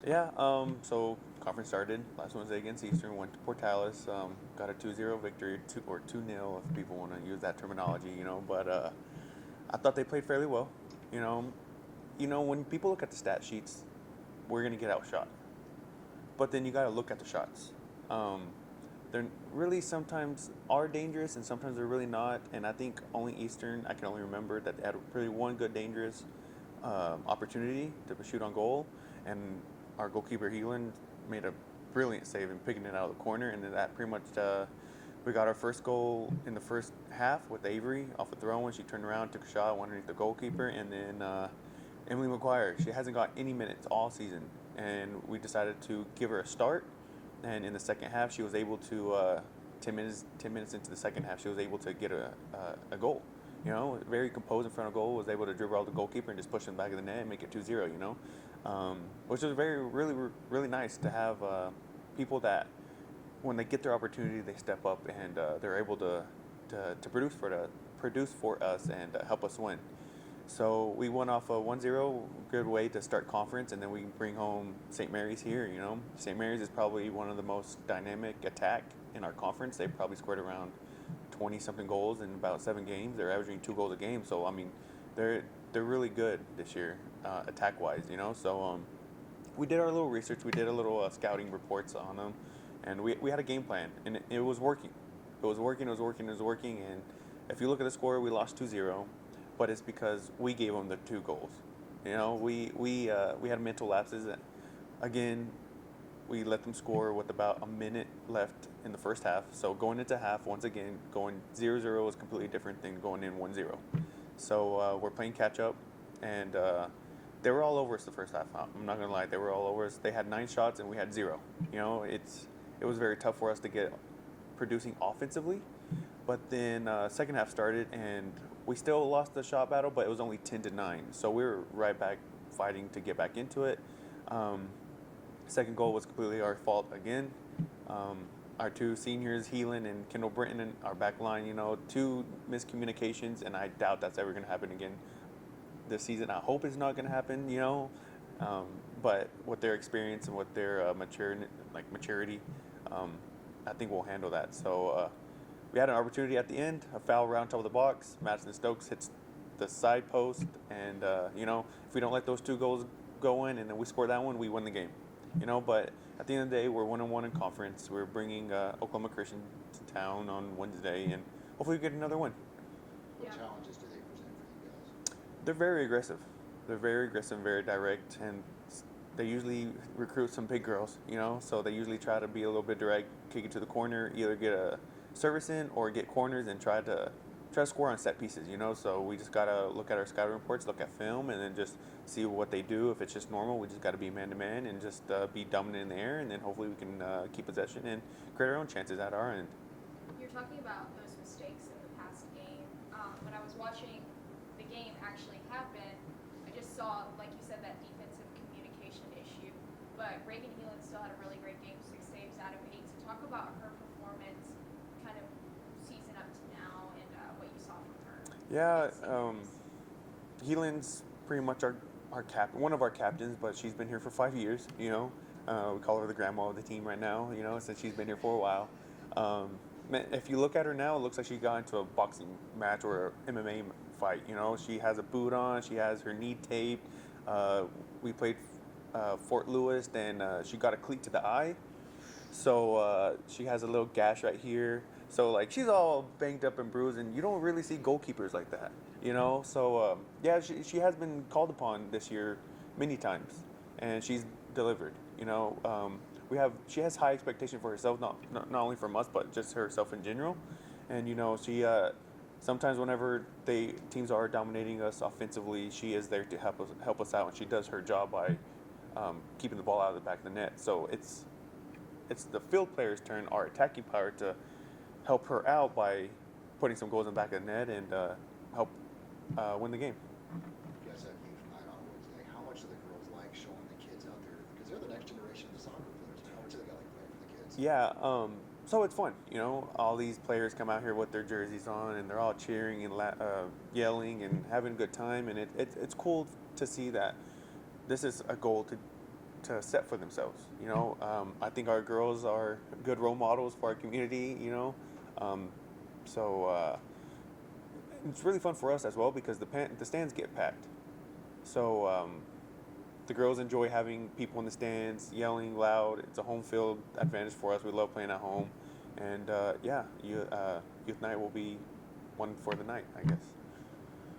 Yeah, so conference started last Wednesday against Eastern, went to Portales, got a 2-0 victory, 2-0 if people want to use that terminology, but I thought they played fairly well. You know, when people look at the stat sheets, we're going to get outshot. But then you got to look at the shots. Um, they're really sometimes are dangerous and sometimes they're really not. And I think only Eastern, I can only remember that they had really one good dangerous opportunity to shoot on goal, and our goalkeeper Heelan made a brilliant save in picking it out of the corner, and then that pretty much we got our first goal in the first half with Avery off a throw when she turned around, took a shot, went underneath the goalkeeper, and then Emily McGuire. She hasn't got any minutes all season, and we decided to give her a start. And in the second half, she was able to 10 minutes into the second half, she was able to get a goal. Very composed in front of goal, was able to dribble out the goalkeeper and just push him back of the net and make it 2-0. Which was really nice to have people that when they get their opportunity, they step up and they're able to produce for us and help us win. So we went off a 1-0, good way to start conference, and then we bring home St. Mary's here. St. Mary's is probably one of the most dynamic attack in our conference. They probably scored around 20 something goals in about 7 games. They're averaging 2 goals a game. So I mean, they're really good this year, attack wise. So we did our little research. We did a little scouting reports on them, and we had a game plan, and it was working. It was working. It was working. It was working. And if you look at the score, we lost 2-0, but it's because we gave them the 2 goals. We had mental lapses. Again, we let them score with about a minute left in the first half. So going into half, once again, going 0-0 is completely different than going in 1-0. So we're playing catch up, and they were all over us the first half. I'm not gonna lie, they were all over us. They had 9 shots and we had 0. It was very tough for us to get producing offensively. But then second half started and we still lost the shot battle, but it was only 10-9. So we were right back fighting to get back into it. Second goal was completely our fault again. Our 2 seniors, Heelan and Kendall Britton, and our back line, 2 miscommunications, and I doubt that's ever going to happen again this season. I hope it's not going to happen, but with their experience and with their maturity, I think we'll handle that. So we had an opportunity at the end, a foul around top of the box. Madison Stokes hits the side post, and if we don't let those 2 goals go in and then we score that one, we win the game. But at the end of the day, we're 1-1 in conference. We're bringing Oklahoma Christian to town on Wednesday, and hopefully we get another win. What challenges do they present for you guys? They're very aggressive. They're very aggressive, very direct, and they usually recruit some big girls, so they usually try to be a little bit direct, kick it to the corner, either get a service in or get corners and try to score on set pieces, So we just gotta look at our scouting reports, look at film, and then just see what they do. If it's just normal, we just gotta be man to man and just be dominant in the air, and then hopefully we can keep possession and create our own chances at our end. You're talking about those mistakes in the past game. When I was watching the game actually happen, I just saw, like you said, that defensive communication issue. But Reagan Heelan still had a really great game, 6 saves out of 8. So talk about her performance, kind of season up to now, and what you saw from her. Yeah, Heelan's pretty much one of our captains, but she's been here for 5 years. We call her the grandma of the team right now. Since she's been here for a while. If you look at her now, it looks like she got into a boxing match or an MMA fight. She has a boot on, she has her knee taped. We played Fort Lewis, and she got a cleat to the eye, so she has a little gash right here. So she's all banged up and bruised, and you don't really see goalkeepers like that. So yeah, she has been called upon this year many times, and she's delivered. She has high expectation for herself, not only from us, but just herself in general. And she sometimes whenever teams are dominating us offensively, she is there to help us out, and she does her job by keeping the ball out of the back of the net. So it's the field players' turn, our attacking power, to help her out by putting some goals in the back of the net and help win the game. You guys have a huge night on Wednesday. How much do the girls like showing the kids out there? Because they're the next generation of the soccer players. How much do they like playing for the kids? Yeah, so it's fun. All these players come out here with their jerseys on, and they're all cheering and yelling and having a good time, and it's cool to see that this is a goal to to set for themselves. I think our girls are good role models for our community. So it's really fun for us as well because the stands get packed. So the girls enjoy having people in the stands yelling loud. It's a home field advantage for us. We love playing at home, and youth night will be one for the night, I guess.